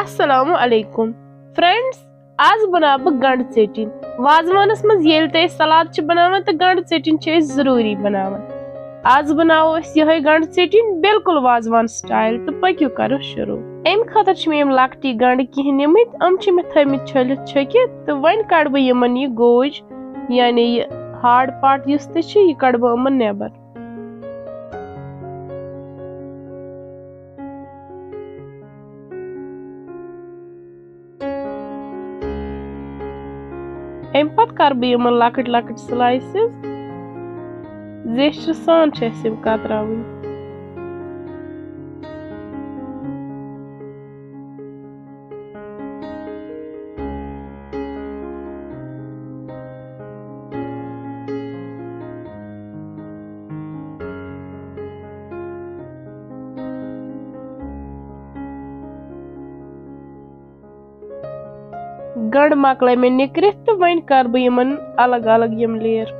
अस्सलामु अलैकुम फ्रेंड्स, आज बना बह गंड टेटिन। वाजवानस मज येल ते सलाद च बनावन तो गंड टेटिन च जरूरी बनावन। आज बनाओ यह गंड टेटिन बिल्कुल वाजवान स्टाइल। तो पक्यू करो शुरू। अम खतर छ मे लकटी गंड कह निमित अम छ मे थमित छलित छकित। तो वन कड़ बह यमन यह गोज यानी हार्ड पार्ट युस ते छ यह कड़ बह अमन नेबर। अम पत कर बह यमन लकट लकट स्लाइसेस जेश्र सान कतरावन। गंड मकल मे निकरित तो वन कर बह यमन अलग अलग यम लेयर।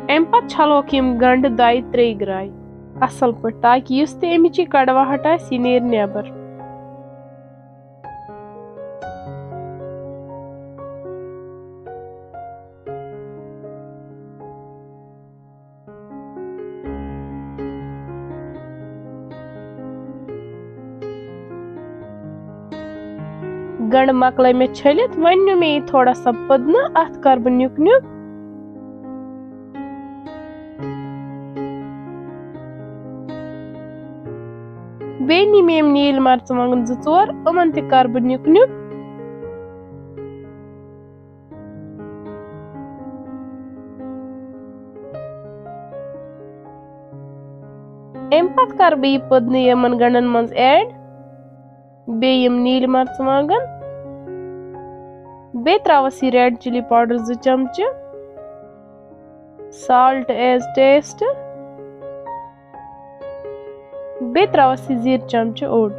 अम पत छलोक यम गंड दाई त्रे ग्राय असल पे ताकि युस ते अमिच कड़वाहट आस यह नेर नेबर। गंड मकल मे छलित वन नु मे थोड़ा सा पदना अत कर बह नुक नुक। बे नी मे नील मर्चवांगन 2-4 अमन ते कर बह नुक नुक। अम पत कर बह यह पदन यमन गंडन मज ऐड बे यम नील मर्चवांगन। बे त्रवस यह रेड चिली पाउडर 2 चमचे, साल्ट एज टेस्ट। बे त्रवस यह जीर चमचे ओड।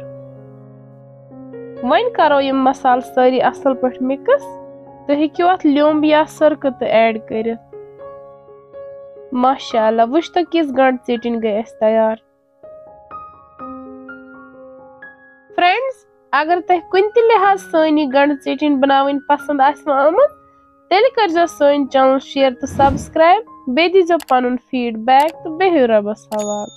वन करो यम मसाल सारी असल पे मिक्स। तो हेक्यू अत ल्योम्ब या सरक तो ऐड कर। माशाअल्लाह वुच तो किस गंड टेटिन गई तैयार। फ्रेंड्स, अगर तुम कुन त लिहाज सन गंड टेटिन बनावन पसंद आमत तेल कर सन चैनल शेयर तो सब्सक्राइब। बे दीजो पनुन फीडबैक तो बेहियो रबस हवाल।